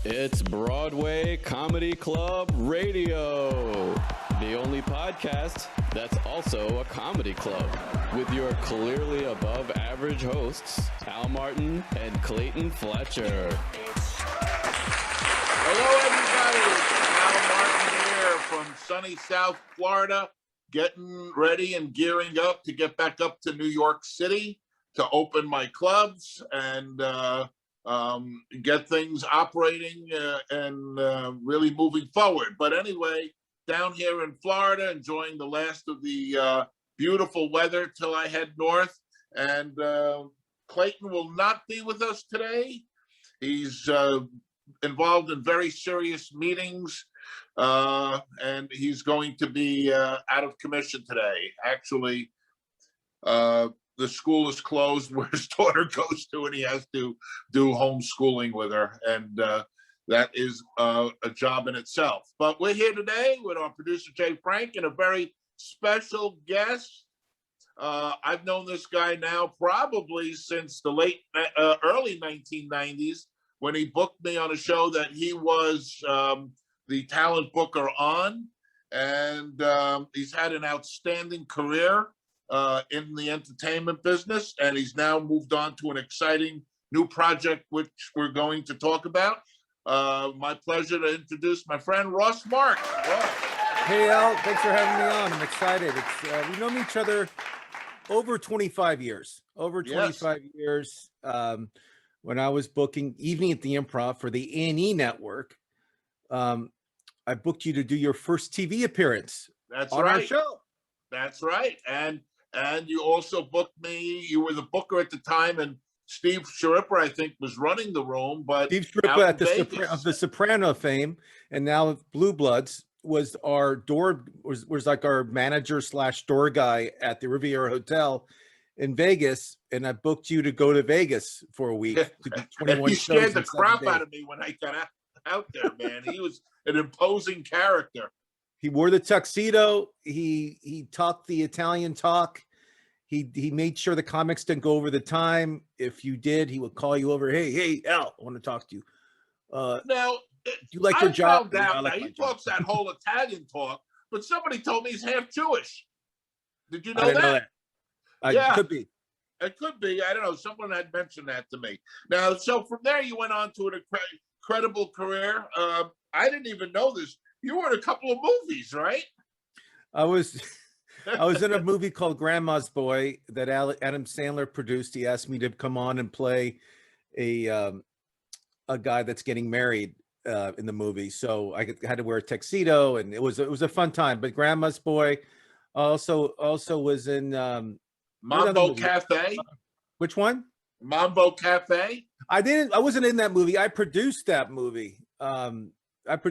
It's Broadway Comedy Club Radio, the only podcast that's also a comedy club, with your clearly above average hosts, Al Martin and Clayton Fletcher. Hello, everybody. It's Al Martin here from sunny South Florida, getting ready and gearing up to get back up to New York City to open my clubs and get things operating and really moving forward. But anyway, down here in Florida, enjoying the last of the beautiful weather till I head north. And Clayton will not be with us today. He's involved in very serious meetings, and he's going to be out of commission today. Actually, the school is closed where his daughter goes to, and he has to do homeschooling with her. And that is a job in itself. But we're here today with our producer, Jay Frank, and a very special guest. I've known this guy now probably since the early 1990s, when he booked me on a show that he was the talent booker on. And he's had an outstanding career in the entertainment business, and he's now moved on to an exciting new project, which we're going to talk about. My pleasure to introduce my friend Ross Marks. Ross. Hey Al, thanks for having me on. I'm excited. We've known each other over 25 years. Years. When I was booking Evening at the Improv for the A&E Network, I booked you to do your first TV appearance. That's on right. Our show. That's right. And you also booked me. You were the booker at the time, and Steve Sharipper, I think, was running the room. But Steve Sharipper of the Soprano fame, and now of Blue Bloods, was our was like our manager / door guy at the Riviera Hotel in Vegas. And I booked you to go to Vegas for a week to do 21 he shows. Scared the crap out of me when I got out there, man. He was an imposing character. He wore the tuxedo. He talked the Italian talk. He made sure the comics didn't go over the time. If you did, he would call you over. Hey, Al, I want to talk to you. Now, you like your job? Now, he talks that whole Italian talk, but somebody told me he's half Jewish. Did you know I didn't that? know that. Yeah, could be. It could be. I don't know. Someone had mentioned that to me. Now, so from there, you went on to an incredible career. I didn't even know this. You were in a couple of movies, right? I was in a movie called Grandma's Boy that Adam Sandler produced. He asked me to come on and play a guy that's getting married in the movie. So I had to wear a tuxedo, and it was a fun time. But Grandma's Boy also was in Mambo Cafe. Which one? Mambo Cafe. I wasn't in that movie. I produced that movie. I've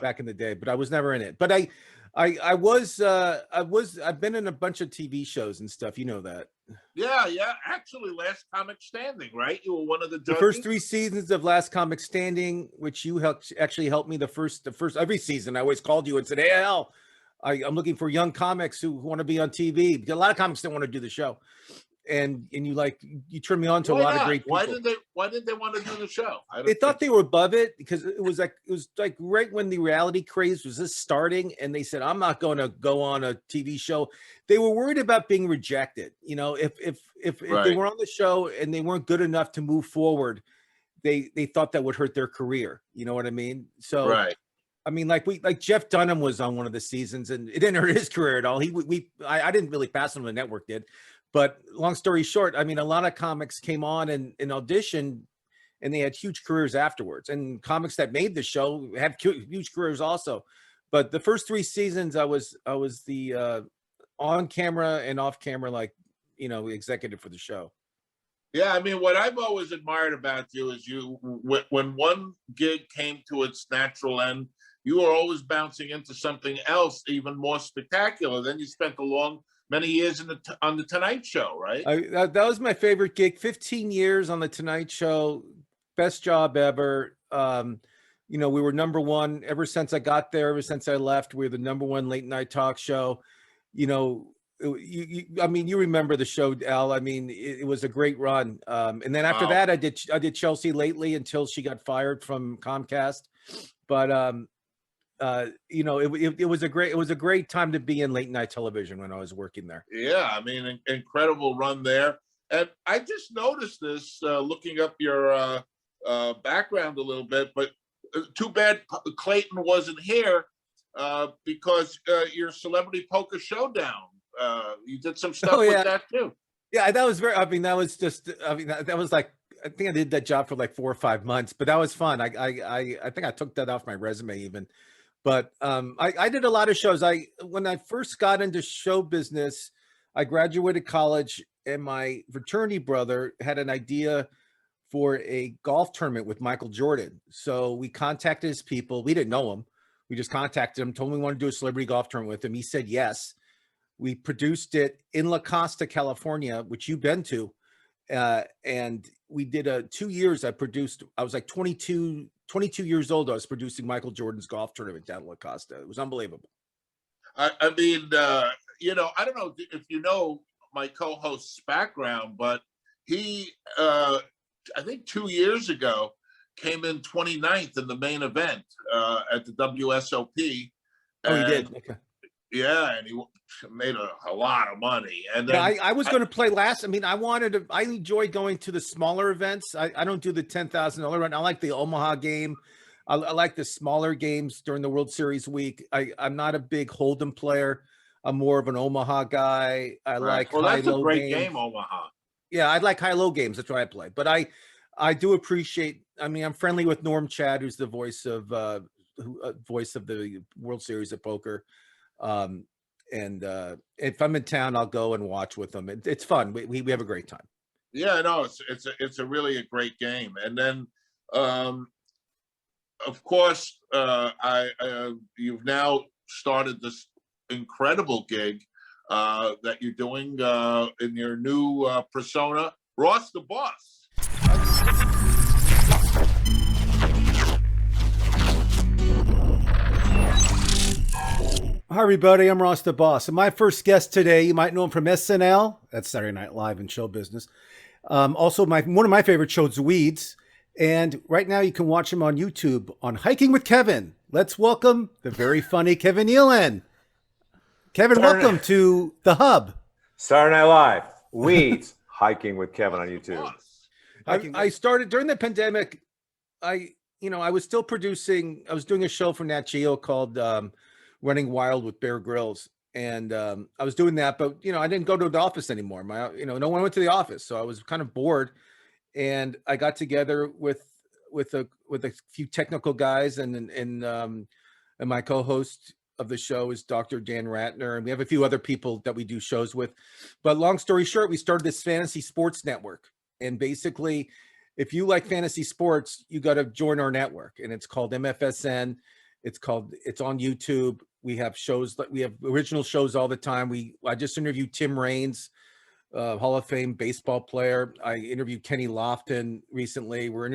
back in the day, but I was never in it. But I've been in a bunch of TV shows and stuff. You know that. Yeah. Actually, Last Comic Standing, right? You were one of the judges. The first 3 seasons of Last Comic Standing, which you helped me the first every season. I always called you and said, "Hey, Al, I'm looking for young comics who want to be on TV." Because a lot of comics don't want to do the show. And you turned me on to a lot of great people. Why didn't they want to do the show? They thought they were above it, because it was like right when the reality craze was just starting, and they said, "I'm not going to go on a TV show." They were worried about being rejected. If Right. they were on the show and they weren't good enough to move forward, they thought that would hurt their career. You know what I mean? So Right. I mean, like Jeff Dunham was on one of the seasons, and it didn't hurt his career at all. I didn't really pass him. The network did. But long story short, I mean, a lot of comics came on and auditioned, and they had huge careers afterwards. And comics that made the show have huge careers also. But the first 3 seasons, I was the on camera and off camera, executive for the show. Yeah, I mean, what I've always admired about you is when one gig came to its natural end, you were always bouncing into something else even more spectacular. Then you spent many years on the Tonight Show, right? That was my favorite gig. 15 years on the Tonight Show, best job ever. We were number one ever since I got there. Ever since I left, we were the number one late night talk show. I mean, you remember the show, Al. I mean, it was a great run. And then after Wow. that, I did Chelsea lately until she got fired from Comcast. But you know, it was a great time to be in late night television when I was working there. Yeah, I mean, incredible run there. And I just noticed this looking up your background a little bit, but too bad Clayton wasn't here because your Celebrity Poker Showdown, you did some stuff with that too. Yeah, that was I mean, that was just, I mean, that was like, I think I did that job for like 4 or 5 months, but that was fun. I think I took that off my resume even. But I did a lot of shows. When I first got into show business, I graduated college, and my fraternity brother had an idea for a golf tournament with Michael Jordan. So we contacted his people. We didn't know him. We just contacted him, told him we wanted to do a celebrity golf tournament with him. He said yes. We produced it in La Costa, California, which you've been to. And we did 2 years. I was like 22 years old. I was producing Michael Jordan's golf tournament down in La Costa. It was unbelievable. I mean, you know, I don't know if you know my co-host's background, but he, I think 2 years ago, came in 29th in the main event at the WSOP. Oh, he did? Okay. Yeah, and he made a lot of money. And then yeah, I was going to play last. I mean, I enjoy going to the smaller events. I don't do the $10,000 run. I like the Omaha game. I like the smaller games during the World Series week. I'm not a big Hold'em player. I'm more of an Omaha guy. I like well, that's a great games. game, Omaha. Yeah, I like high-low games. That's why I play. But I do appreciate. I mean, I'm friendly with Norm Chad, who's the voice of the World Series of Poker. And if I'm in town, I'll go and watch with them. It's fun. We have a great time. Yeah, no, it's a really a great game. And then, of course, you've now started this incredible gig that you're doing in your new persona, Ross the Boss. Hi, everybody. I'm Ross the Boss. And my first guest today, you might know him from SNL. That's Saturday Night Live and show business. Also, one of my favorite shows, Weeds. And right now you can watch him on YouTube on Hiking with Kevin. Let's welcome the very funny Kevin Nealon. Kevin, welcome to The Hub. Saturday Night Live, Weeds, Hiking with Kevin on YouTube. I started during the pandemic. I was still producing. I was doing a show for Nat Geo called Running Wild with Bear Grylls, and I was doing that, but I didn't go to the office anymore. No one went to the office, so I was kind of bored, and I got together with a few technical guys, and my co-host of the show is Dr. Dan Ratner, and we have a few other people that we do shows with. But long story short, we started this fantasy sports network, and basically, if you like fantasy sports, you got to join our network, and it's called MFSN. It's on YouTube. We have shows, we have original shows all the time. I just interviewed Tim Raines, Hall of Fame baseball player. I interviewed Kenny Lofton recently. We're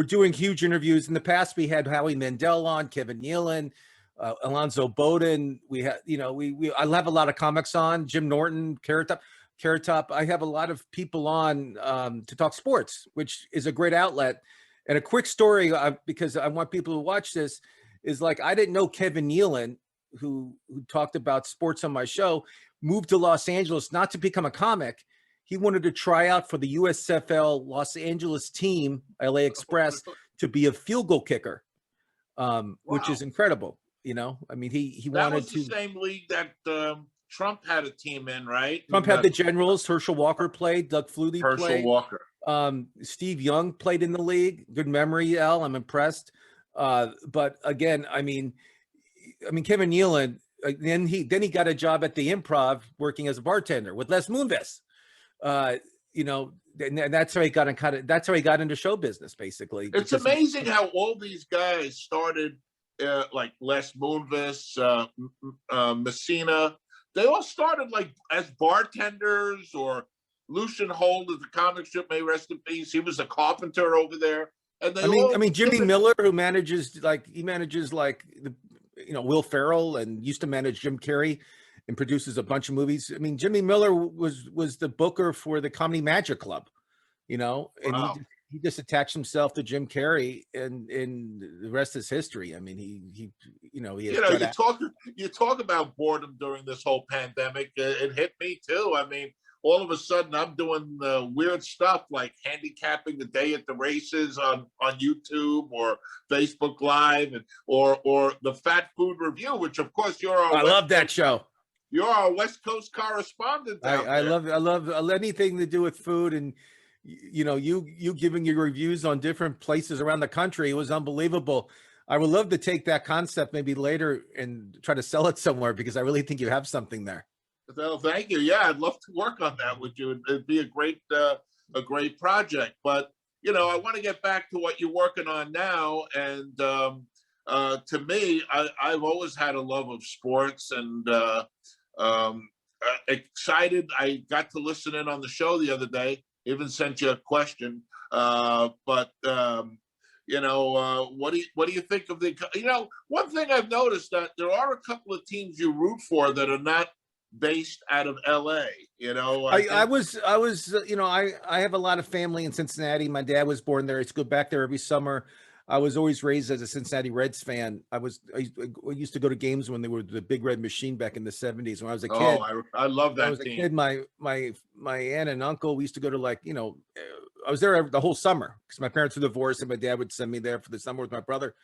doing huge interviews. In the past, we had Howie Mandel on, Kevin Nealon, Alonzo Bowden. We had, I have a lot of comics on, Jim Norton, Carrot Top. I have a lot of people on to talk sports, which is a great outlet. And a quick story, because I want people to watch this, is like, I didn't know Kevin Nealon, who talked about sports on my show, moved to Los Angeles not to become a comic. He wanted to try out for the USFL Los Angeles team, LA Express, to be a field goal kicker, which is incredible. I mean, he wanted to. That was the same league that Trump had a team in, right? Trump had the Generals. Herschel Walker played. Doug Flutie played. Herschel Walker. Steve Young played in the league. Good memory, Al. I'm impressed. But again, I mean, Kevin Nealon. Then he got a job at the Improv working as a bartender with Les Moonves. And that's how he got that's how he got into show business, basically. It's amazing how all these guys started, like Les Moonves, Messina. They all started like as bartenders, or Lucian Hold of the comic strip, may rest in peace. He was a carpenter over there. And Jimmy Miller, who manages Will Ferrell and used to manage Jim Carrey and produces a bunch of movies. I mean, Jimmy Miller was the booker for the Comedy Magic Club, and Wow. he just attached himself to Jim Carrey, and the rest is history. I mean, he has You talk about boredom during this whole pandemic. It hit me too. I mean, all of a sudden, I'm doing weird stuff like handicapping the day at the races on YouTube or Facebook Live, or the Fat Food Review, which of course I love that show. You're our West Coast correspondent. I love anything to do with food, and you giving your reviews on different places around the country. It was unbelievable. I would love to take that concept maybe later and try to sell it somewhere, because I really think you have something there. So thank you. Yeah, I'd love to work on that with you. It'd be a great project. But I want to get back to what you're working on now. And to me, I've always had a love of sports, and excited. I got to listen in on the show the other day. Even sent you a question. But what do you think of the? One thing I've noticed, that there are a couple of teams you root for that are not based out of LA. I have a lot of family in Cincinnati. My dad was born there. I used to go back there every summer. I was always raised as a Cincinnati Reds fan. I used to go to games when they were the Big Red Machine back in the 70s when I was a kid. Oh, I love that I was team. a kid. My aunt and uncle, we used to go to I was there the whole summer because my parents were divorced, and my dad would send me there for the summer with my brother.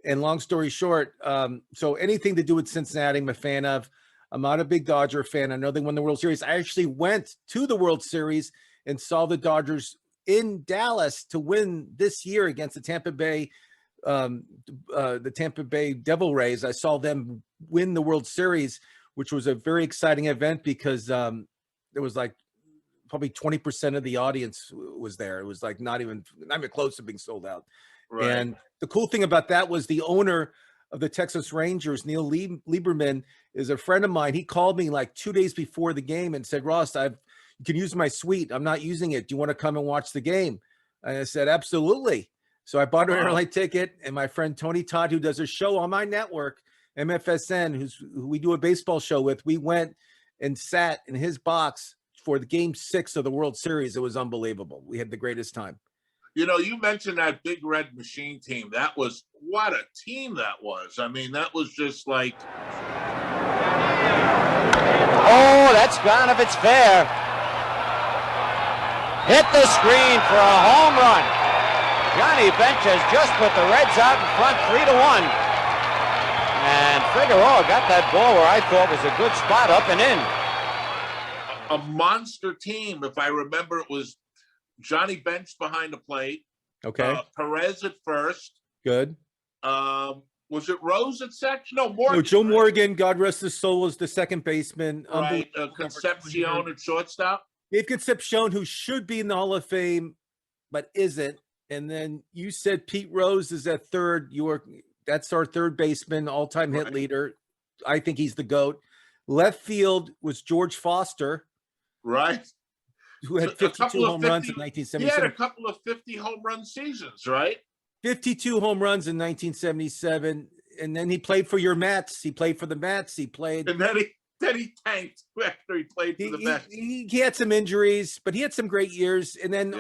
And long story short, so anything to do with Cincinnati, I'm a fan of. I'm not a big Dodger fan. I know they won the World Series. I actually went to the World Series and saw the Dodgers in Dallas to win this year against the Tampa Bay Devil Rays. I saw them win the World Series, which was a very exciting event because there was probably 20% of the audience was there. It was not even close to being sold out. Right. And the cool thing about that was the owner of the Texas Rangers, Neil Lieberman, is a friend of mine. He called me 2 days before the game and said, "Ross, you can use my suite. I'm not using it. Do you want to come and watch the game?" And I said, "Absolutely." So I bought an airline ticket, and my friend Tony Todd, who does a show on my network, MFSN, who we do a baseball show with, we went and sat in his box for the Game 6 of the World Series. It was unbelievable. We had the greatest time. You mentioned that Big Red Machine team. What a team that was. I mean, that was just like... Oh, that's gone if it's fair. Hit the screen for a home run. Johnny Bench has just put the Reds out in front 3-1. And Figueroa got that ball where I thought was a good spot, up and in. A monster team. If I remember, it was Johnny Bench behind the plate. Okay. Perez at first. Good. Was it Rose at second? No, Morgan. No, Joe Morgan, God rest his soul, was the second baseman. Right. Concepcion at shortstop. Dave Concepcion, who should be in the Hall of Fame, but isn't. And then you said Pete Rose is at third. That's our third baseman, all-time hit leader. I think he's the GOAT. Left field was George Foster. Right. Who had 52 home runs in 1977. He had a couple of 50 home run seasons, right? 52 home runs in 1977. And then he played for your Mets. He played for the Mets. He played. And then he tanked after he played for the Mets. He had some injuries, but he had some great years. And then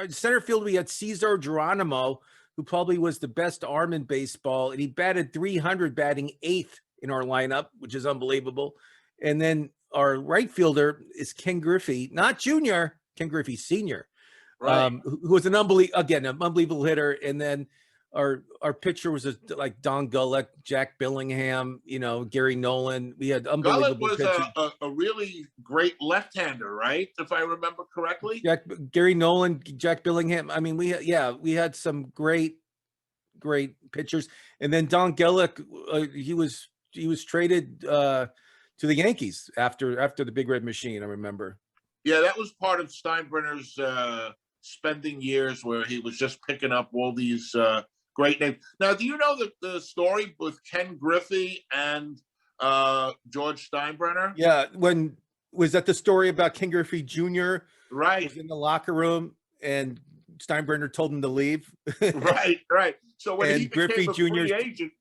center field, we had Cesar Geronimo, who probably was the best arm in baseball. And he batted 300, batting 8th in our lineup, which is unbelievable. And then our right fielder is Ken Griffey, not junior, Ken Griffey Sr., right. Who was an unbelievable hitter. And then our pitcher was like Don Gulick, Jack Billingham, Gary Nolan. We had unbelievable Gulick was a really great left-hander, right? If I remember correctly. Gary Nolan, Jack Billingham. I mean, we had some great pitchers. And then Don Gulick, he was traded to the Yankees after the Big Red Machine, I remember. Yeah, that was part of Steinbrenner's spending years where he was just picking up all these great names. Now, do you know the story with Ken Griffey and George Steinbrenner? Yeah, was that the story about Ken Griffey Jr.? Right. Was in the locker room and Steinbrenner told him to leave. Right. So when he became Griffey a free agent,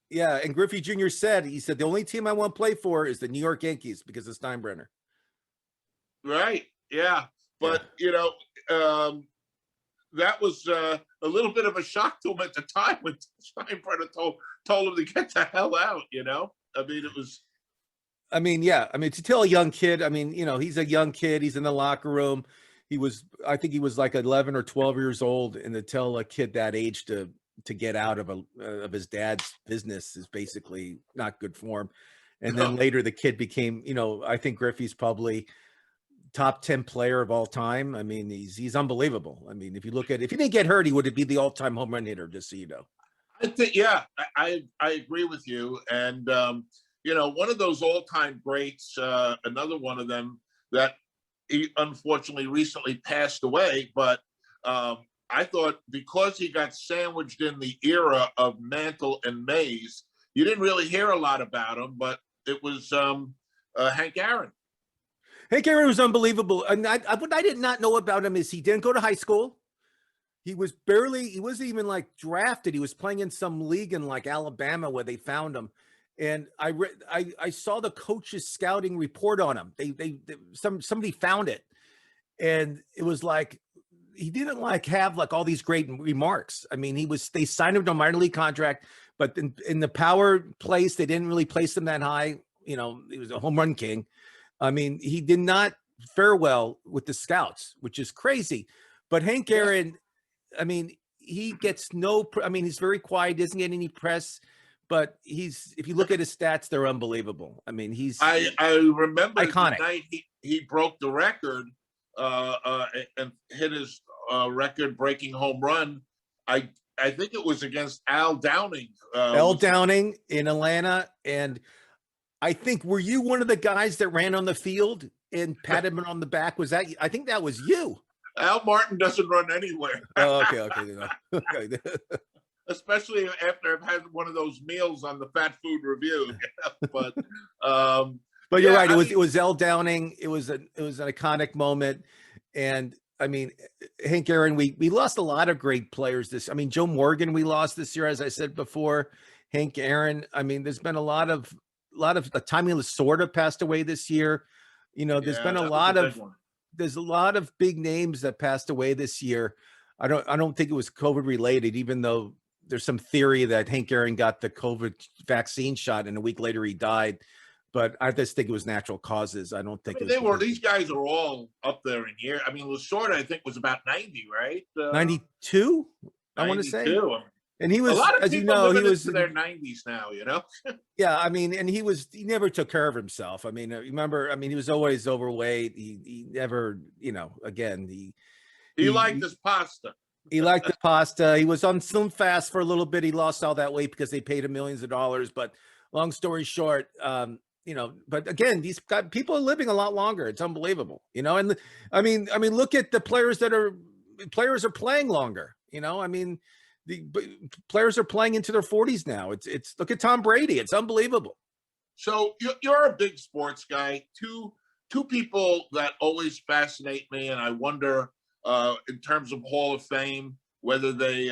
Yeah, and Griffey Jr. said, he said, the only team I want to play for is the New York Yankees because of Steinbrenner. Right. Yeah. But, that was a little bit of a shock to him at the time when Steinbrenner told him to get the hell out, I mean, it was. I mean, yeah. I mean, to tell a young kid, I mean, he's a young kid. He's in the locker room. I think he was like 11 or 12 years old. And to tell a kid that age to get out of his dad's business is basically not good for him. And then later the kid became, I think Griffey's probably top 10 player of all time. I mean, he's unbelievable. I mean, if he didn't get hurt, he would be the all-time home run hitter, just so you know. I think, I agree with you. And, one of those all-time greats, another one of them that he unfortunately recently passed away, but I thought because he got sandwiched in the era of Mantle and Mays, you didn't really hear a lot about him, but it was Hank Aaron. Hank Aaron was unbelievable. And what I did not know about him is he didn't go to high school. He wasn't even like drafted. He was playing in some league in like Alabama where they found him. And I saw the coach's scouting report on him. Somebody found it. And it was like, he didn't like have like all these great remarks. I mean, they signed him to a minor league contract, but in the power place, they didn't really place him that high. He was a home run king. I mean, he did not fare well with the scouts, which is crazy. But Hank Aaron, I mean, he gets he's very quiet, doesn't get any press, but if you look at his stats, they're unbelievable. I mean, I remember iconic. The night he broke the record and hit his record-breaking home run. I think it was against Al Downing. Al Downing in Atlanta, and I think, were you one of the guys that ran on the field and patted him on the back? I think that was you. Al Martin doesn't run anywhere. Oh, okay. Especially after I've had one of those meals on the Fat Food Review. But you're right. It was Al Downing. It was an iconic moment. And I mean, Hank Aaron, we lost a lot of great players Joe Morgan we lost this year, as I said before. Hank Aaron. I mean, there's been a lot of Tommy Lasorda passed away this year. There's been there's a lot of big names that passed away this year. I don't think it was COVID related, even though there's some theory that Hank Aaron got the COVID vaccine shot and a week later he died. But I just think it was natural causes. I don't think these guys are all up there in year. I mean, Lasorda, I think, was about 90, right? 92, I want to say. And he was, a lot of as people he was in their 90s now, Yeah, I mean, and he never took care of himself. I mean, remember, he was always overweight. He never, again, he liked his pasta. He liked the pasta. He was on Slim Fast for a little bit. He lost all that weight because they paid him millions of dollars. But long story short, but again, these people are living a lot longer. It's unbelievable, and I mean, look at the players players are playing longer, the players are playing into their 40s now. It's look at Tom Brady. It's unbelievable. So you're a big sports guy. Two people that always fascinate me, and I wonder in terms of Hall of Fame whether they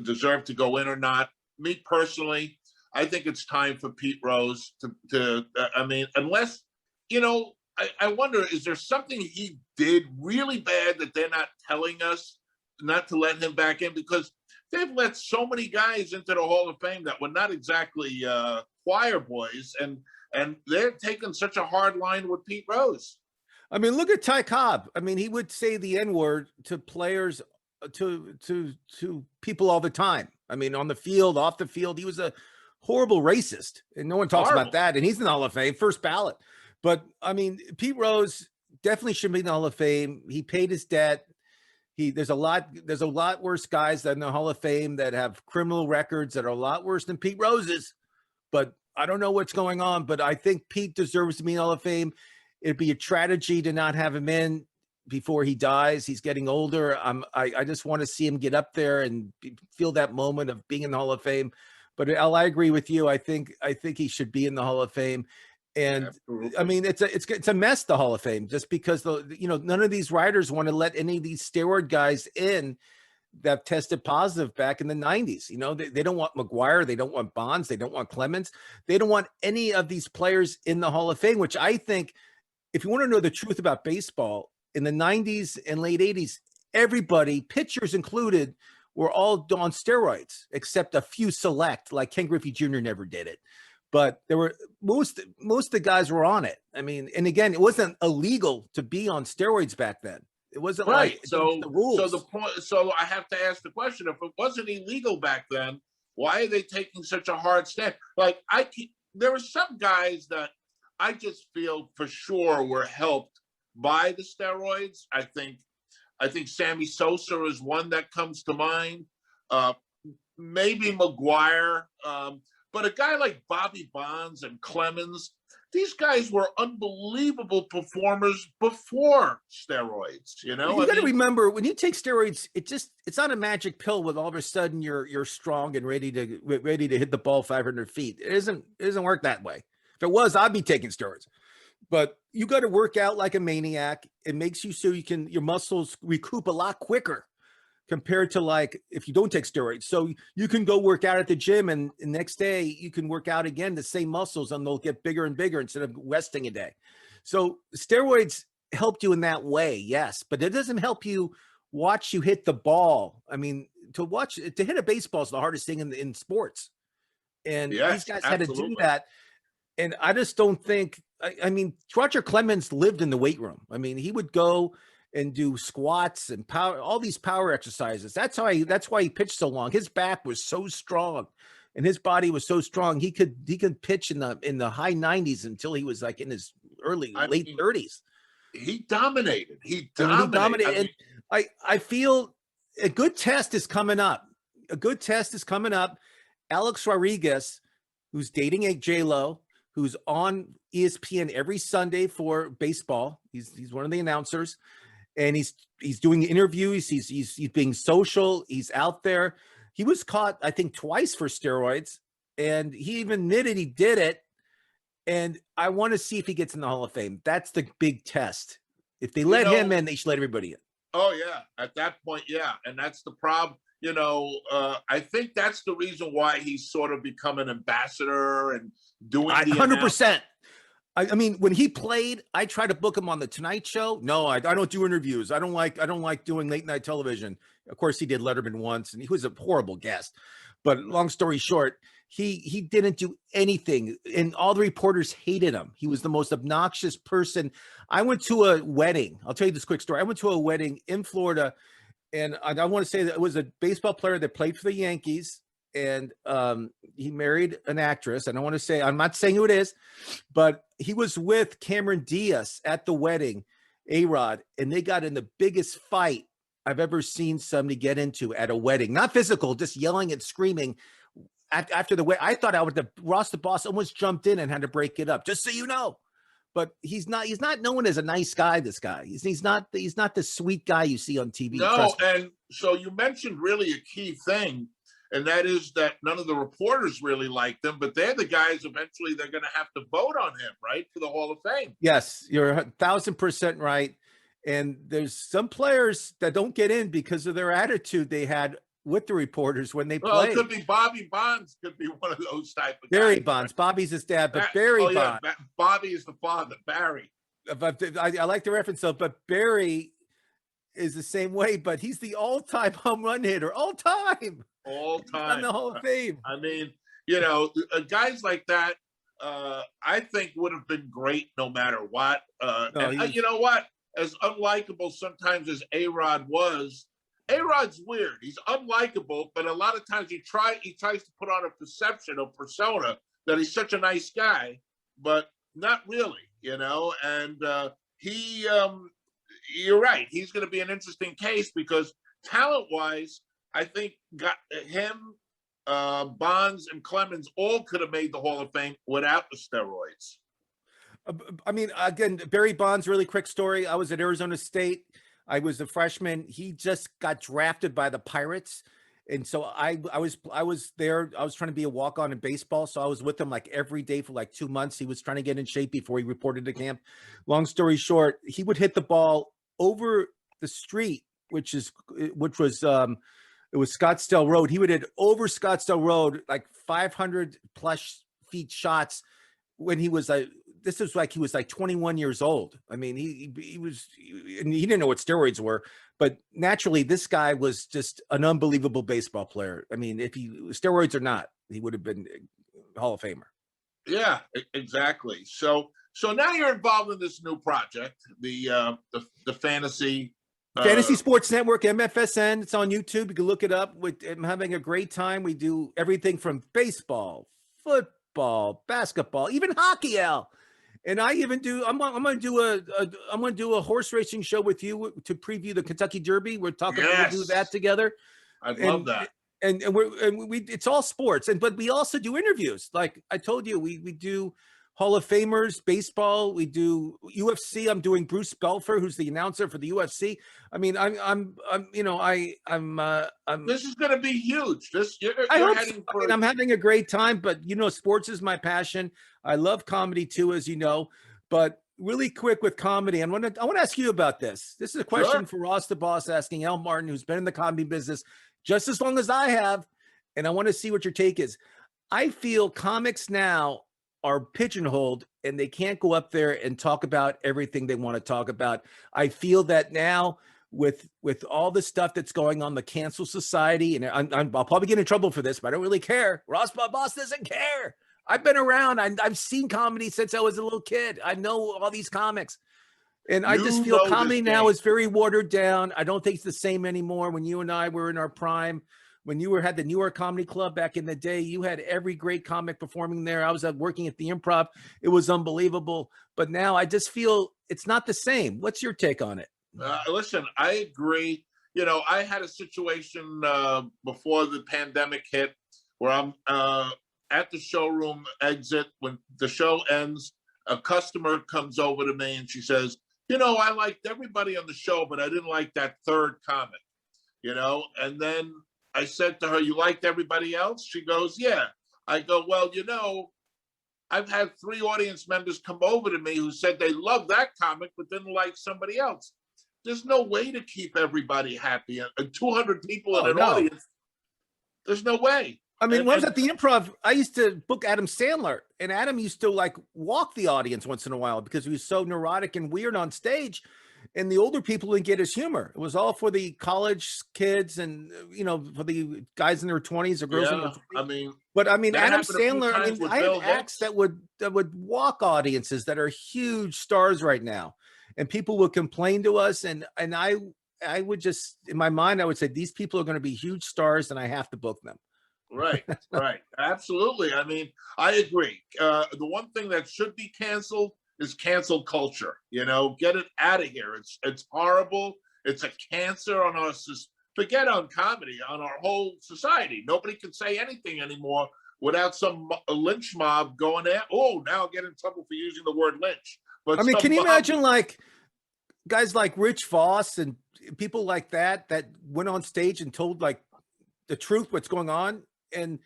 deserve to go in or not. Me personally, I think it's time for Pete Rose to unless, I wonder, is there something he did really bad that they're not telling us not to let him back in? Because they've let so many guys into the Hall of Fame that were not exactly choir boys, and they're taking such a hard line with Pete Rose. I mean, look at Ty Cobb. I mean, he would say the N-word to players, to people all the time. I mean, on the field, off the field, he was a horrible racist, and no one talks about that. And he's in the Hall of Fame, first ballot. But I mean, Pete Rose definitely should be in the Hall of Fame. He paid his debt. There's a lot worse guys than the Hall of Fame that have criminal records that are a lot worse than Pete Rose's. But I don't know what's going on. But I think Pete deserves to be in the Hall of Fame. It'd be a tragedy to not have him in before he dies. He's getting older. I just want to see him get up there and feel that moment of being in the Hall of Fame. But Al, I agree with you. I think he should be in the Hall of Fame. And absolutely. I mean, it's a mess, the Hall of Fame, just because none of these writers want to let any of these steroid guys in that tested positive back in the 90s. You know, they don't want McGuire. They don't want Bonds. They don't want Clemens. They don't want any of these players in the Hall of Fame, which I think, if you want to know the truth about baseball, in the 90s and late 80s, everybody, pitchers included, were all on steroids, except a few select, like Ken Griffey Jr. never did it. But there were most of the guys were on it. I mean, and again, it wasn't illegal to be on steroids back then. It wasn't Right. like So the rules. So the point. So I have to ask the question: if it wasn't illegal back then, why are they taking such a hard stand? Like there are some guys that I just feel for sure were helped by the steroids. I think Sammy Sosa is one that comes to mind. Maybe McGuire. But a guy like Bobby Bonds and Clemens, these guys were unbelievable performers before steroids. You know, you got to remember, when you take steroids, it's not a magic pill with all of a sudden you're strong and ready to hit the ball 500 feet. It doesn't work that way. If it was, I'd be taking steroids. But you got to work out like a maniac. It makes you so your muscles recoup a lot quicker compared to like if you don't take steroids. So you can go work out at the gym, and the next day you can work out again, the same muscles, and they'll get bigger and bigger instead of resting a day. So steroids helped you in that way, yes, but it doesn't help you watch you hit the ball. I mean, to hit a baseball is the hardest thing in sports. And yes, these guys absolutely. had to do that. And I just don't think, I mean, Roger Clemens lived in the weight room. I mean, he would go and do squats and all these power exercises. That's why he pitched so long. His back was so strong and his body was so strong. He could pitch in the high 90s until he was like in his late 30s. He dominated. And I feel a good test is coming up. Alex Rodriguez, who's dating a J-Lo, who's on ESPN every Sunday for baseball. He's one of the announcers, and he's doing interviews. He's being social. He's out there. He was caught, I think, twice for steroids, and he even admitted he did it. And I want to see if he gets in the Hall of Fame. That's the big test. If they let him in, they should let everybody in. Oh yeah, at that point, yeah, and that's the problem. You know, I think that's the reason why he's sort of become an ambassador and doing 100%. I mean, when he played, I tried to book him on the Tonight Show. No, I don't do interviews. I don't like doing late night television. Of course, he did Letterman once, and he was a horrible guest. But long story short, he didn't do anything, and all the reporters hated him. He was the most obnoxious person. I went to a wedding. I'll tell you this quick story. I went to a wedding in Florida, and I want to say that it was a baseball player that played for the Yankees, and he married an actress. And I want to say, I'm not saying who it is, but he was with Cameron Diaz at the wedding, A-Rod, and they got in the biggest fight I've ever seen somebody get into at a wedding. Not physical, just yelling and screaming. After the wedding, I thought Ross the Boss almost jumped in and had to break it up, just so you know. But he's not known as a nice guy, this guy. He's not the sweet guy you see on TV. No, and so you mentioned really a key thing, and that is that none of the reporters really liked him, but they're the guys eventually they're going to have to vote on him, right, for the Hall of Fame. Yes, you're 1,000% right. And there's some players that don't get in because of their attitude they had with the reporters when they played. It could be Bobby Bonds, could be one of those type of Barry guys. Bonds. Bobby's his dad, but Barry Bonds. Bobby is the father, Barry. I like the reference though, but Barry is the same way, but he's the all-time home run hitter, all-time on the Hall of Fame. I mean, you know, guys like that, I think would have been great no matter what. You know what? As unlikable sometimes as A-Rod was, A-Rod's weird. He's unlikable, but a lot of times he tries to put on a perception or persona that he's such a nice guy, but not really, you know. And you're right. He's going to be an interesting case because talent-wise, I think got him, Bonds, and Clemens all could have made the Hall of Fame without the steroids. I mean, again, Barry Bonds, really quick story. I was at Arizona State. I was a freshman. He just got drafted by the Pirates. And so I was there. I was trying to be a walk-on in baseball. So I was with him like every day for like 2 months. He was trying to get in shape before he reported to camp. Long story short, he would hit the ball over the street, which was It was Scottsdale Road. He would hit over Scottsdale Road like 500 plus feet shots when he was this was like he was like 21 years old. I mean, he was, and he didn't know what steroids were, but naturally, this guy was just an unbelievable baseball player. I mean, if he steroids or not, he would have been a Hall of Famer. Yeah, exactly. So now you're involved in this new project, the fantasy Sports Network, MFSN. It's on YouTube. You can look it up. I'm having a great time. We do everything from baseball, football, basketball, even hockey, Al. And I even do. I'm going to do a horse racing show with you to preview the Kentucky Derby. We're talking. Yes. We'll do that together. I'd love that. And we it's all sports, but we also do interviews. Like I told you, we do Hall of Famers, baseball. We do UFC. I'm doing Bruce Belfer, who's the announcer for the UFC. I mean, I'm This is going to be huge. I'm having a great time, but sports is my passion. I love comedy too, as you know. But really quick with comedy, I want to ask you about this. This is a question for Ross the Boss, asking Al Martin, who's been in the comedy business just as long as I have, and I want to see what your take is. I feel comics now are pigeonholed and they can't go up there and talk about everything they want to talk about. I feel that now with all the stuff that's going on, the cancel society, and I'll probably get in trouble for this, but I don't really care. Ross Boss doesn't care. I've been around. I've seen comedy since I was a little kid. I know all these comics. And I just feel comedy now is very watered down. I don't think it's the same anymore. When you and I were in our prime, when you had the New York Comedy Club back in the day, you had every great comic performing there. I was working at the Improv. It was unbelievable. But now I just feel it's not the same. What's your take on it? Listen, I agree. I had a situation before the pandemic hit where I'm at the showroom exit. When the show ends, a customer comes over to me and she says, I liked everybody on the show, but I didn't like that third comic, and then I said to her, you liked everybody else? She goes, yeah. I go, well, I've had 3 audience members come over to me who said they loved that comic, but didn't like somebody else. There's no way to keep everybody happy. And 200 people in an audience, there's no way. I mean, when I was at the Improv, I used to book Adam Sandler, and Adam used to walk the audience once in a while because he was so neurotic and weird on stage, and the older people didn't get his humor. It was all for the college kids and for the guys in their 20s or girls in their 20s. But Adam Sandler. I have acts that would walk audiences that are huge stars right now, and people would complain to us, and I would just, in my mind, I would say these people are going to be huge stars, and I have to book them. Right. Absolutely. I agree. The one thing that should be canceled is cancel culture. Get it out of here. It's horrible. It's a cancer on our, forget on comedy, on our whole society. Nobody can say anything anymore without some lynch mob going there. Oh, now I'll get in trouble for using the word lynch. But can you imagine guys like Rich Voss and people like that went on stage and told the truth, what's going on? And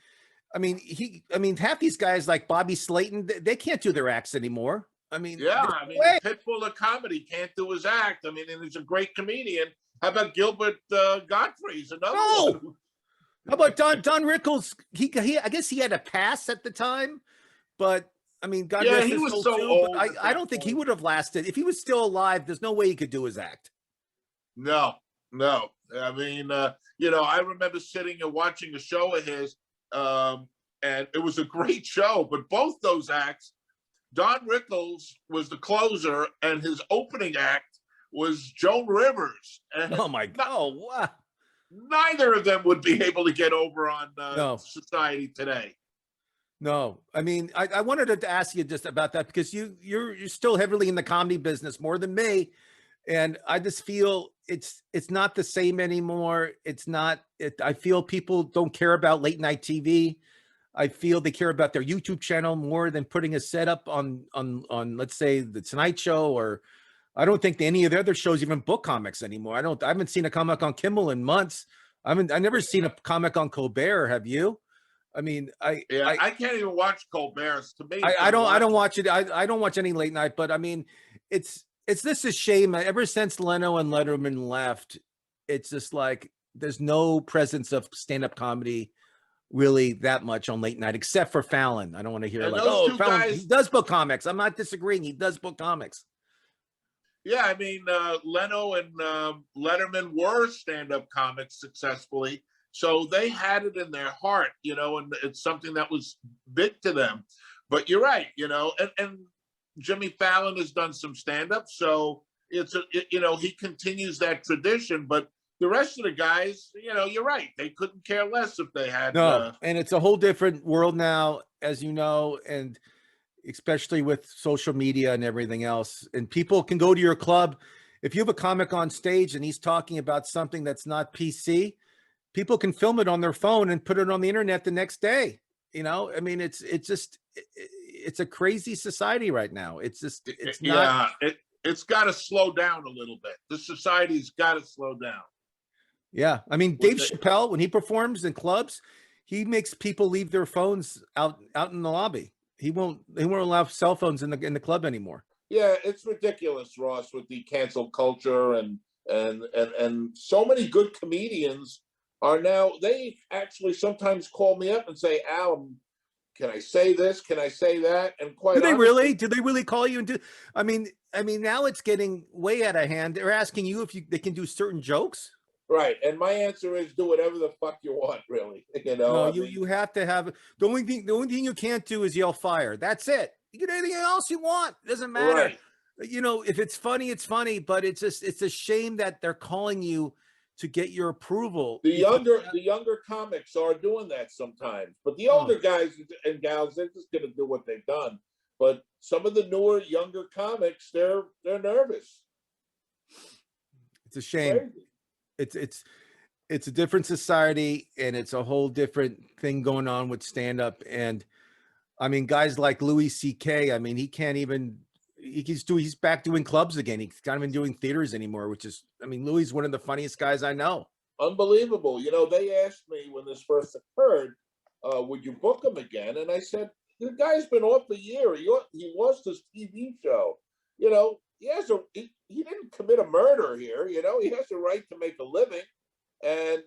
half these guys like Bobby Slayton, they can't do their acts anymore. The pit bull of comedy can't do his act. And he's a great comedian. How about Gilbert Gottfried's another one? How about Don Rickles? He I guess he had a pass at the time, but God rest he his was soul so too, old. But I don't think he would have lasted if he was still alive. There's no way he could do his act. No. I remember sitting and watching a show of his, and it was a great show. But both those acts, Don Rickles was the closer, and his opening act was Joan Rivers. And oh my God! Wow. Neither of them would be able to get over on society today. No, I wanted to ask you just about that because you're still heavily in the comedy business more than me. And I just feel it's not the same anymore. I feel people don't care about late night TV. I feel they care about their YouTube channel more than putting a setup on let's say the Tonight Show, or I don't think any of the other shows even book comics anymore. I haven't seen a comic on Kimmel in months. I've never seen a comic on Colbert. Have you? I can't even watch Colbert. To me, I don't watch it. I don't watch any late night, but it's this a shame. Ever since Leno and Letterman left, it's just there's no presence of stand-up comedy really that much on late night, except for Fallon. I don't want to hear And like, those oh, two Fallon, guys- he does book comics. I'm not disagreeing. He does book comics. Yeah, I mean, Leno and Letterman were stand-up comics successfully, so they had it in their heart, you know, and it's something that was big to them. But you're right, you know, and Jimmy Fallon has done some stand-up, so you know, he continues that tradition. But the rest of the guys, you know, you're right, they couldn't care less if they had. No, and it's a whole different world now, as you know, and especially with social media and everything else. And people can go to your club. If you have a comic on stage and he's talking about something that's not PC, people can film it on their phone and put it on the internet the next day. You know, I mean, it's a crazy society right now. It's not. Yeah, it's got to slow down a little bit. The society's got to slow down. Yeah, I mean, Dave Chappelle, when he performs in clubs, he makes people leave their phones out in the lobby. He won't allow cell phones in the club anymore. Yeah, it's ridiculous, Ross, with the cancel culture and so many good comedians are now, they actually sometimes call me up and say, Al, can I say this? Can I say that? And quite Do they honestly, really? Do they really call you and do? I mean, now it's getting way out of hand. They're asking you if they can do certain jokes. right. And my answer is do whatever the fuck you want, really. You know, No, I you have to have the only thing you can't do is yell fire. That's it. You can do anything else you want. It doesn't matter. Right. You know, if it's funny, it's funny, but it's a shame that they're calling you to get your approval. The younger comics are doing that sometimes, but the older guys and gals, they're just going to do what they've done. But some of the newer, younger comics, they're nervous. It's a shame. Crazy. It's a different society, and it's a whole different thing going on with stand-up. And I mean, guys like Louis C.K., I mean, he can't even, he's back doing clubs again. He's not even doing theaters anymore, which is, I mean, Louis is one of the funniest guys I know. Unbelievable. You know, they asked me when this first occurred, would you book him again? And I said, the guy's been off a year. He lost his TV show. You know, he didn't commit a murder here. You know, he has a right to make a living. And,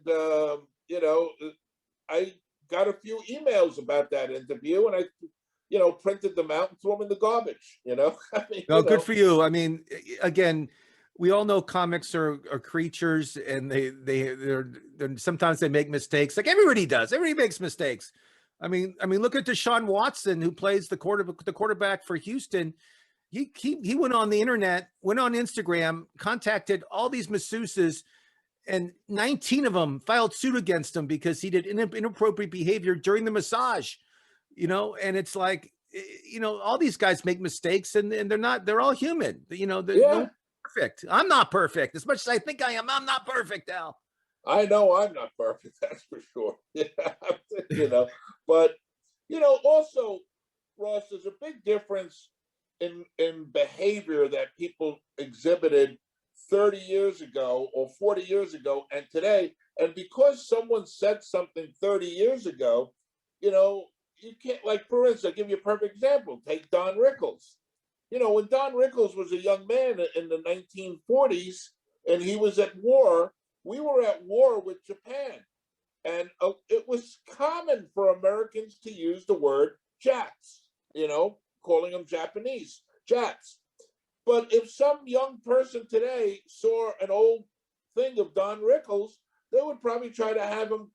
you know, I got a few emails about that interview, and I, you know, printed them out and threw them in the garbage, you know? I mean, No, good for you. I mean, again, we all know comics are creatures, and they're sometimes they make mistakes. Like everybody does. Everybody makes mistakes. I mean, look at Deshaun Watson, who plays the quarterback for Houston. He went on the internet, went on Instagram, contacted all these masseuses, and 19 of them filed suit against him because he did inappropriate behavior during the massage. You know, and it's like, you know, all these guys make mistakes, and they're all human. You know, they're no perfect. I'm not perfect. As much as I think I am, I'm not perfect, Al. I know I'm not perfect, that's for sure. You know, but, you know, also, Ross, there's a big difference in behavior that people exhibited 30 years ago or 40 years ago and today. And because someone said something 30 years ago, you know, you can't, like, for instance, I'll give you a perfect example. Take Don Rickles. You know, when Don Rickles was a young man in the 1940s and he was at war, we were at war with Japan. And it was common for Americans to use the word Japs, you know, calling them Japanese, Japs. But if some young person today saw an old thing of Don Rickles, they would probably try to have him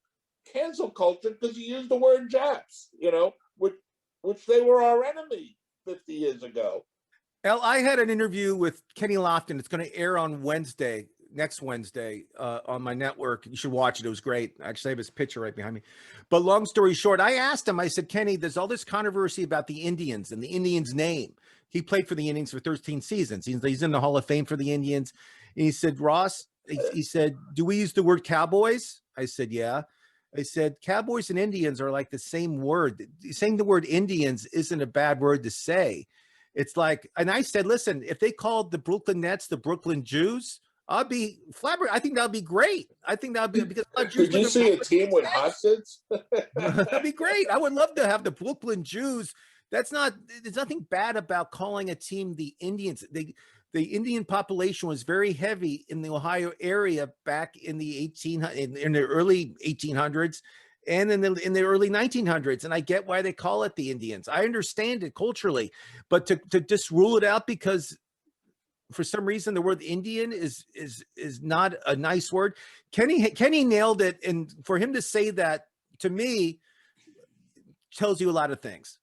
cancel culture because he used the word Japs, you know, which they were our enemy 50 years ago. Al, I had an interview with Kenny Lofton. It's going to air on next Wednesday on my network. You should watch it. It was great. I actually have his picture right behind me. But long story short, I asked him, I said, Kenny, there's all this controversy about the Indians and the Indians' name. He played for the Indians for 13 seasons. He's in the Hall of Fame for the Indians. And he said, Ross, he said, do we use the word cowboys? I said, yeah. I said, cowboys and Indians are like the same word. Saying the word Indians isn't a bad word to say. It's like, and I said, listen, if they called the Brooklyn Nets the Brooklyn Jews, I'd be flabbergasted. I think that'd be great. I think that'd be because Did you see a team with hostages? That'd be great. I would love to have the Brooklyn Jews. There's nothing bad about calling a team the Indians. the Indian population was very heavy in the Ohio area back in the in the early 1800s and in the early 1900s. And I get why they call it the Indians. I understand it culturally, but to just rule it out because for some reason the word Indian is not a nice word. Kenny nailed it, and for him to say that to me tells you a lot of things.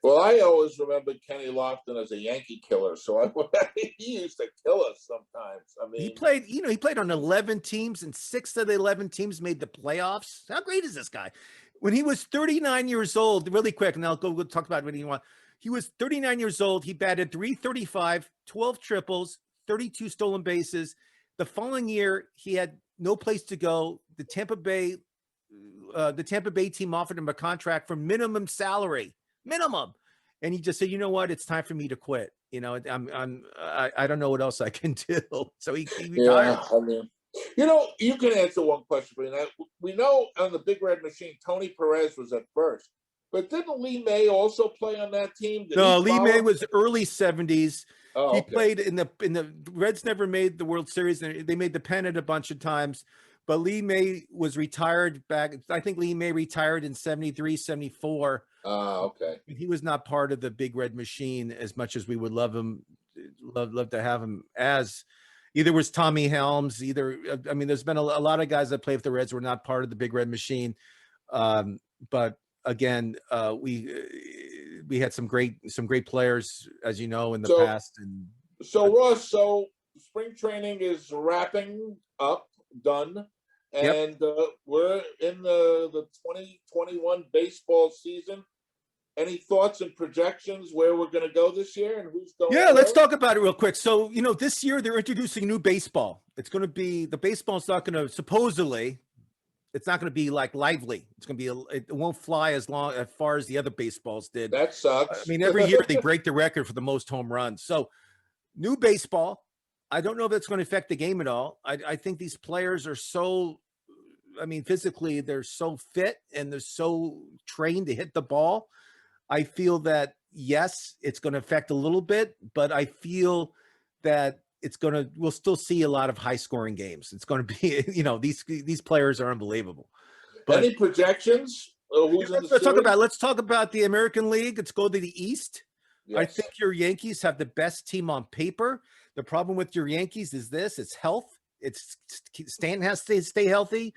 Well, I always remember Kenny Lofton as a Yankee killer, so he used to kill us sometimes. I mean, he played on 11 teams, and 6 of the 11 teams made the playoffs. How great is this guy? When he was 39 years old, really quick, and I'll go talk about what you want. He was 39 years old. He batted .335, 12 triples, 32 stolen bases. The following year, he had no place to go. The Tampa Bay team offered him a contract for minimum salary. And he just said, you know what, it's time for me to quit. I don't know what else I can do. So he retired. Yeah, I mean, you can answer one question for me. We know on the Big Red Machine, Tony Perez was at first, but didn't Lee May also play on that team? No, Lee May was early 70s. Oh, he okay. played in the Reds never made the World Series. They made the pennant a bunch of times, but Lee May was retired back. I think Lee May retired in 73, 74. Okay. He was not part of the Big Red Machine as much as we would love to have him as. Either was Tommy Helms, there's been a lot of guys that play for the Reds were not part of the Big Red Machine. But again, we had some great players, as you know, in the past. And so Ross, spring training is wrapping up, done. And we're in the 2021 baseball season. Any thoughts and projections where we're going to go this year and who's going? Yeah, let's talk about it real quick. So, this year they're introducing new baseball. It's going to be, the baseball's not going to, supposedly, it's not going to be like lively. It's going to be, it won't fly as far as the other baseballs did. That sucks. I mean, every year they break the record for the most home runs. So, new baseball. I don't know if that's going to affect the game at all. I think these players are physically, they're so fit and they're so trained to hit the ball. I feel that, yes, it's going to affect a little bit, but I feel that we'll still see a lot of high scoring games. It's going to be, these players are unbelievable. But any projections? Let's talk about the American League. Let's go to the East. Yes. I think your Yankees have the best team on paper. The problem with your Yankees is it's health. Stanton has to stay healthy.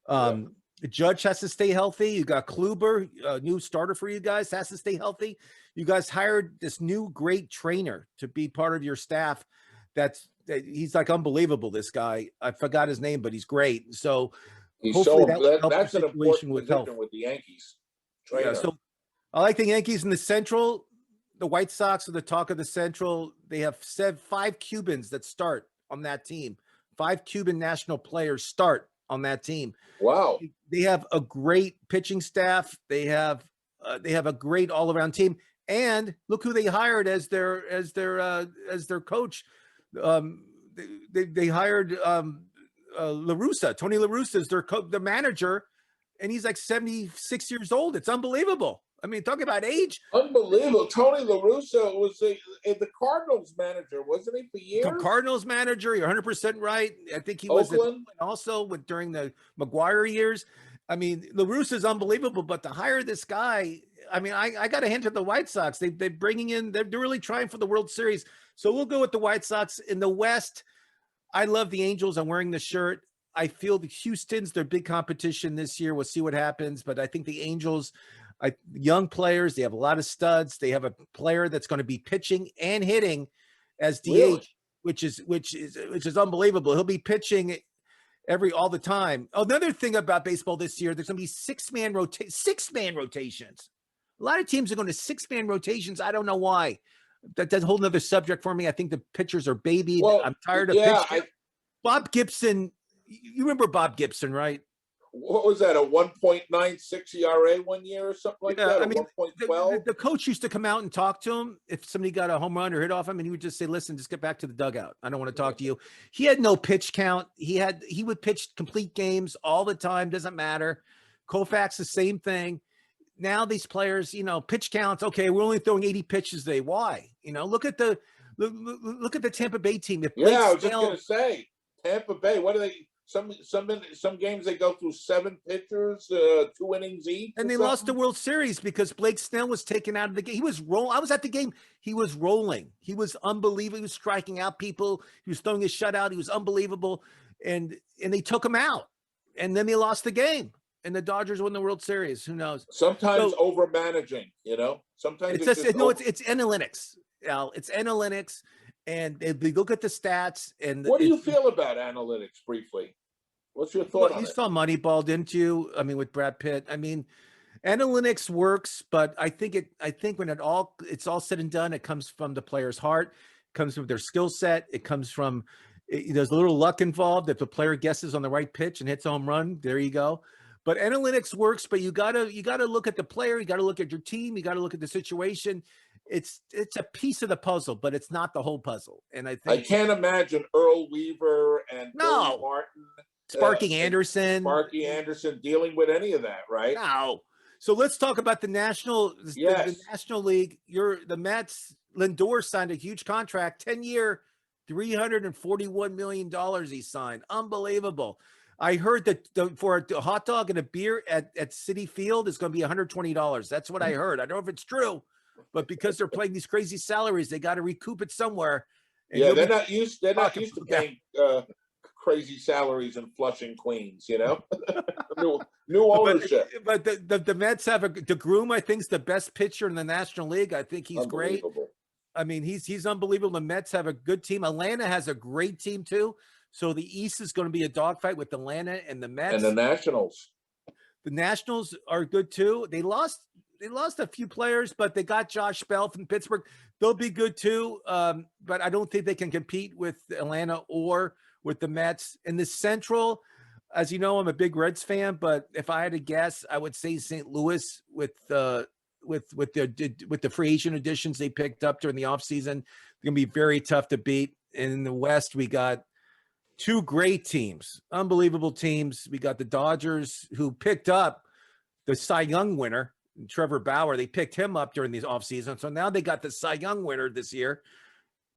The Judge has to stay healthy. You got Kluber, a new starter for you guys, has to stay healthy. You guys hired this new great trainer to be part of your staff. He's like unbelievable. This guy, I forgot his name, but he's great. So hopefully that's an important position with the Yankees. Trainer. Yeah, so I like the Yankees in the Central. The White Sox are the talk of the Central. They have 5 Cubans that start on that team. 5 Cuban national players start on that team. Wow. They have a great pitching staff. They have a great all-around team. And look who they hired as their coach. They hired La Russa. Tony La Russa is their manager, and he's like 76 years old. It's unbelievable. I mean, talking about age. Unbelievable. Tony La Russa was the Cardinals manager, wasn't he, for years? Cardinals manager. You're 100% right. I think he was also during the McGuire years. I mean, La Russa is unbelievable, but to hire this guy, I mean, I got a hint at the White Sox. They're bringing in, they're really trying for the World Series. So we'll go with the White Sox. In the West, I love the Angels. I'm wearing the shirt. I feel the Houston's their big competition this year. We'll see what happens, but I think the Angels, young players, they have a lot of studs. They have a player that's going to be pitching and hitting as DH, really? which is unbelievable. He'll be pitching all the time. Another thing about baseball this year, there's going to be six-man rotations. A lot of teams are going to 6-man rotations. I don't know why. That's a whole nother subject for me. I think the pitchers are babied. Well, I'm tired of pitching. Bob Gibson, you remember Bob Gibson, right? What was that, a 1.96 ERA one year or something like that? I mean, 1.12? The coach used to come out and talk to him if somebody got a home run or hit off him, and he would just say, listen, just get back to the dugout. I don't want to talk to you. He had no pitch count. He would pitch complete games all the time. Doesn't matter. Koufax, the same thing. Now these players, pitch counts. Okay, we're only throwing 80 pitches a day. Why? Look at the Look at the Tampa Bay team. If Yeah, I was just Snell, gonna say Tampa Bay. What are they? Some games they go through 7 pitchers, 2 innings each, and or they lost the something? World Series because Blake Snell was taken out of the game. He was rolling. I was at the game. He was rolling. He was unbelievable. He was striking out people. He was throwing a shutout. He was unbelievable, and they took him out, and then they lost the game. And the Dodgers won the World Series. Who knows? Sometimes So over managing, Sometimes it's it's just just it's analytics. Al, it's analytics, and they look at the stats. And What do you feel about analytics briefly? What's your thought on you it? saw Moneyball, didn't you? I mean, with Brad Pitt. I mean, analytics works, but I think when it's all said and done, it comes from the player's heart, it comes from their skill set, it comes from there's a little luck involved. If the player guesses on the right pitch and hits a home run, there you go. But analytics works, but you gotta look at the player, you gotta look at your team, you gotta look at the situation. It's a piece of the puzzle, but it's not the whole puzzle. And I I think can't imagine Earl Weaver and Billy no Martin, Sparky and Anderson. Sparky Anderson dealing with any of that, right? No. So let's talk about the National Yes. the National League. The Mets. Lindor signed a huge contract, 10-year, $341 million he signed. Unbelievable. I heard that for a hot dog and a beer at Citi Field is going to be $120. That's what I heard. I don't know if it's true, but because they're playing these crazy salaries, they got to recoup it somewhere. And Yeah, they're not used to Yeah. paying crazy salaries in Flushing, Queens, new ownership. But the Mets have the Groom, I think, is the best pitcher in the National League. I think he's great. I mean, he's unbelievable. The Mets have a good team. Atlanta has a great team too. So the East is going to be a dogfight with Atlanta and the Mets. And the Nationals. The Nationals are good too. They lost a few players, but they got Josh Bell from Pittsburgh. They'll be good too. But I don't think they can compete with Atlanta or with the Mets. In the Central, as you know, I'm a big Reds fan, but if I had to guess, I would say St. Louis with the free agent additions they picked up during the offseason. They're going to be very tough to beat. In the West, we got 2 great teams, unbelievable teams. We got the Dodgers, who picked up the Cy Young winner, Trevor Bauer. They picked him up during the offseason. So now they got the Cy Young winner this year.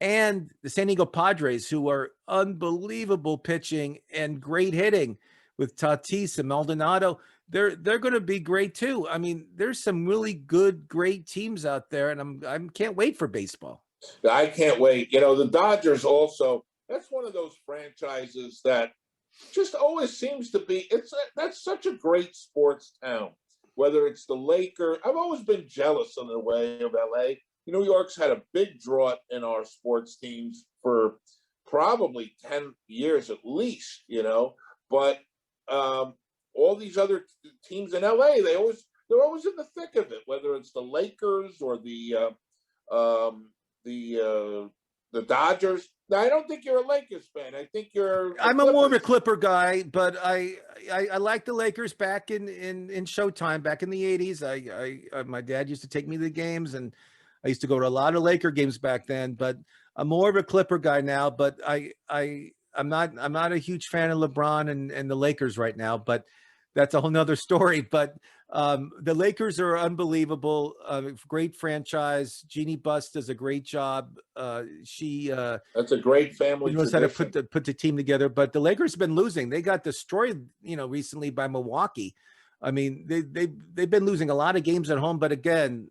And the San Diego Padres, who are unbelievable pitching and great hitting with Tatis and Maldonado. They're going to be great too. I mean, there's some really good, great teams out there, and I can't wait for baseball. I can't wait. The Dodgers also, that's one of those franchises that just always seems to be, that's such a great sports town. Whether it's the Lakers, I've always been jealous in the way of LA. New York's had a big drought in our sports teams for probably 10 years at least, but all these other teams in LA, they're always in the thick of it, whether it's the Lakers or the Dodgers. Now, I don't think you're a Lakers fan. I think I'm more of a Clipper guy, but I like the Lakers back in Showtime back in the 80s. I my dad used to take me to the games, and I used to go to a lot of Laker games back then. But I'm more of a Clipper guy now. But I'm not a huge fan of LeBron and the Lakers right now. But that's a whole nother story. But the Lakers are unbelievable. Great franchise. Jeannie Buss does a great job. That's a great family. Knows how to put the team together. But the Lakers have been losing. They got destroyed, recently by Milwaukee. I mean, they've been losing a lot of games at home. But again,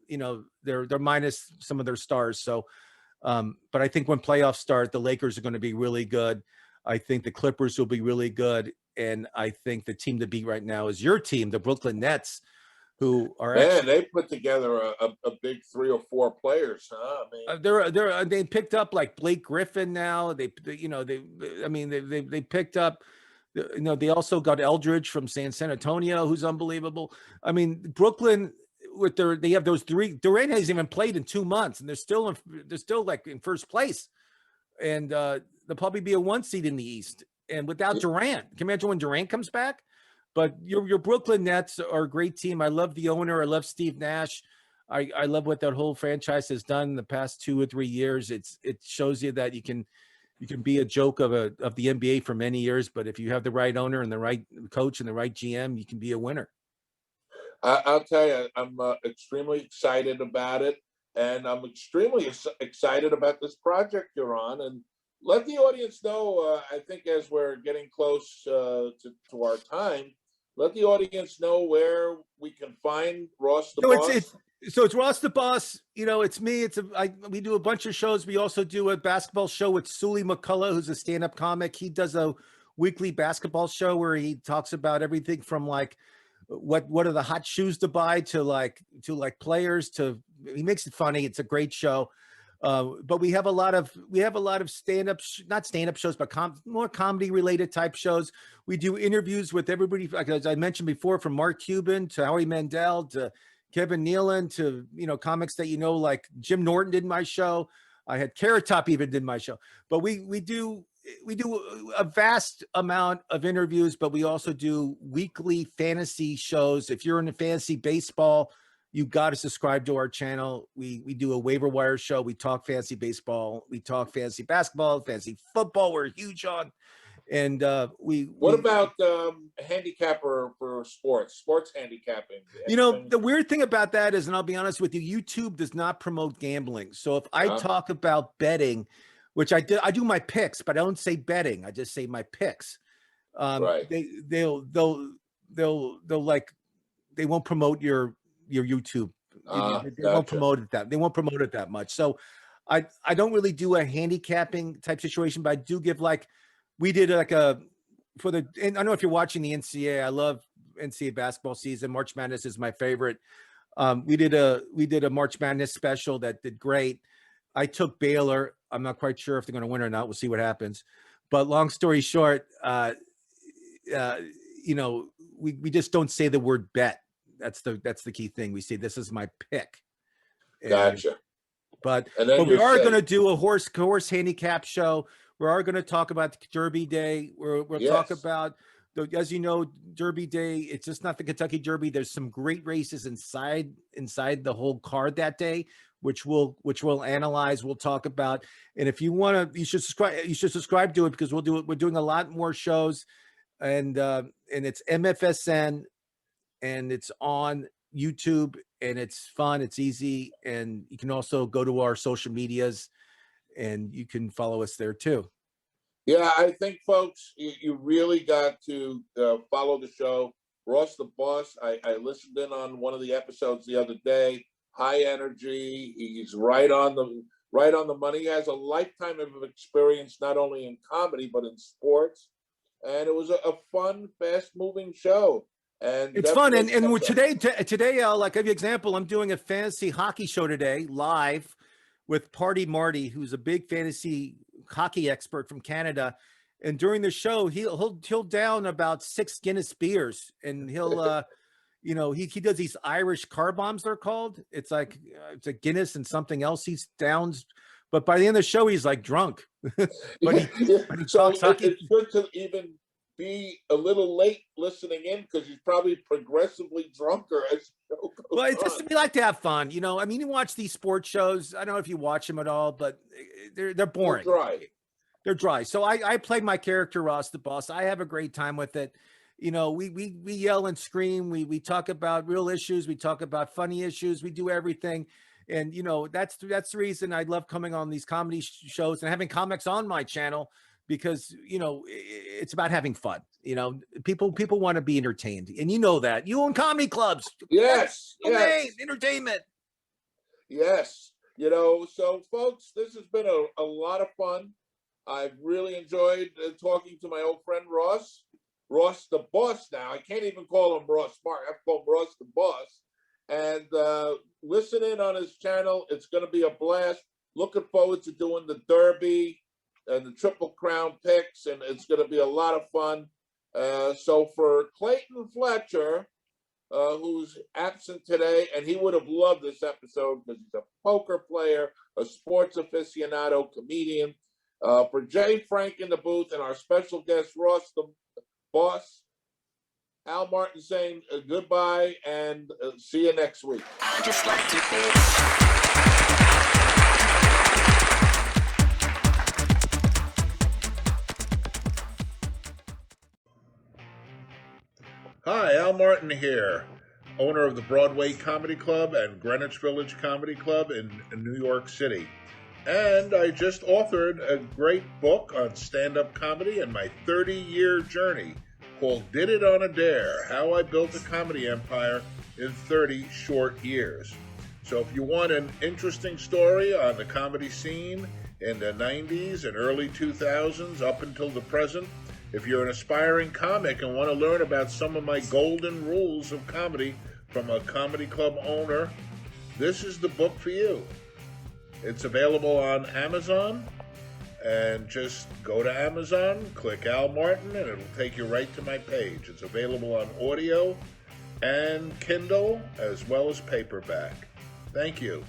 they're minus some of their stars. So, but I think when playoffs start, the Lakers are going to be really good. I think the Clippers will be really good. And I think the team to beat right now is your team, the Brooklyn Nets, who are they put together a big 3 or 4 players, huh? I mean, they picked up like Blake Griffin now. They picked up, they also got Eldridge from San Antonio, who's unbelievable. I mean, Brooklyn they have those 3. Durant hasn't even played in 2 months, and they're still like in first place, and they'll probably be a 1 seed in the East. And without Durant, can you imagine when Durant comes back? But your Brooklyn Nets are a great team. I love the owner. I love Steve Nash. I love what that whole franchise has done in the past 2 or 3 years. It shows you that you can be a joke of the NBA for many years, but if you have the right owner and the right coach and the right GM, you can be a winner. I'll tell you, I'm extremely excited about it. and I'm extremely excited about this project you're on. And let the audience know, I think as we're getting close to our time, let the audience know where we can find Ross the Boss. It's Ross the Boss. It's me. We do a bunch of shows. We also do a basketball show with Sully McCullough, who's a stand-up comic. He does a weekly basketball show where he talks about everything from like what are the hot shoes to buy to like players to. He makes it funny. It's a great show. But we have a lot of stand-up, not stand-up shows, but more comedy-related type shows. We do interviews with everybody, like as I mentioned before, from Mark Cuban to Howie Mandel to Kevin Nealon to comics that like Jim Norton did my show. I had Carrot Top even did my show. But we do a vast amount of interviews, but we also do weekly fantasy shows. If you're into fantasy baseball, you got to subscribe to our channel. We do a waiver wire show. We talk fantasy baseball. We talk fantasy basketball, fantasy football. We're huge on. And what about handicapper for sports handicapping? The weird thing about that is, and I'll be honest with you, YouTube does not promote gambling. So if I talk about betting, which I do my picks, but I don't say betting. I just say my picks. Right. They'll like, they won't promote your YouTube. They won't promote it that. They won't promote it that much. So I don't really do a handicapping type situation, but I do give we did and I don't know if you're watching the NCAA. I love NCAA basketball season. March Madness is my favorite. We did a March Madness special that did great. I took Baylor. I'm not quite sure if they're going to win or not. We'll see what happens. But long story short, we just don't say the word bet. That's the key thing. We say this is my pick. Gotcha. But we are going to do a horse handicap show. We are going to talk about Derby Day. We'll talk about, as you know, Derby Day. It's just not the Kentucky Derby. There's some great races inside the whole card that day, which we'll analyze. We'll talk about. And if you want to, you should subscribe to it, because we'll do it. We're doing a lot more shows, and it's MFSN, and it's on YouTube, and it's fun. It's easy. And you can also go to our social medias, and you can follow us there too. Yeah, I think, folks, you really got to follow the show. Ross the Boss, I listened in on one of the episodes the other day. High energy. He's right on the money. He has a lifetime of experience, not only in comedy, but in sports. And it was a fun, fast-moving show. And it's fun. And today, I'll give you an example. I'm doing a fantasy hockey show today, live, with Party Marty, who's a big fantasy hockey expert from Canada. And during the show, he'll down about 6 Guinness beers, and he'll he does these Irish car bombs, they're called. It's a Guinness and something else he downs. But by the end of the show, he's like drunk. but he so it's good to even be a little late listening in, because he's probably progressively drunker as the show goes on. It's just, we like to have fun. You watch these sports shows. I don't know if you watch them at all, but they're boring. They're dry. So I play my character, Ross the Boss. I have a great time with it. We yell and scream. We talk about real issues. We talk about funny issues. We do everything. And, that's the reason I love coming on these comedy shows and having comics on my channel, because, it's about having fun. People want to be entertained, and that. You own comedy clubs. Yes. Entertainment. Yes. So folks, this has been a lot of fun. I've really enjoyed talking to my old friend Ross the Boss. Now I can't even call him Ross Mark. I have to call him Ross the Boss. And listen in on his channel. It's going to be a blast. Looking forward to doing the Derby and the Triple Crown picks, and it's going to be a lot of fun. So for Clayton Fletcher, who's absent today, and he would have loved this episode because he's a poker player, a sports aficionado, comedian. For Jay Frank in the booth and our special guest, Ross the Boss, Al Martin saying goodbye, and see you next week. I just like to Hi, Al Martin here. owner of the Broadway Comedy Club and Greenwich Village Comedy Club in New York City. And I just authored a great book on stand-up comedy and my 30-year journey called Did It on a Dare, How I Built a Comedy Empire in 30 Short Years. So if you want an interesting story on the comedy scene in the 90s and early 2000s up until the present, if you're an aspiring comic and want to learn about some of my golden rules of comedy from a comedy club owner, this is the book for you. It's available on Amazon, and just go to Amazon, click Al Martin, and it'll take you right to my page. It's available on audio and Kindle as well as paperback. Thank you.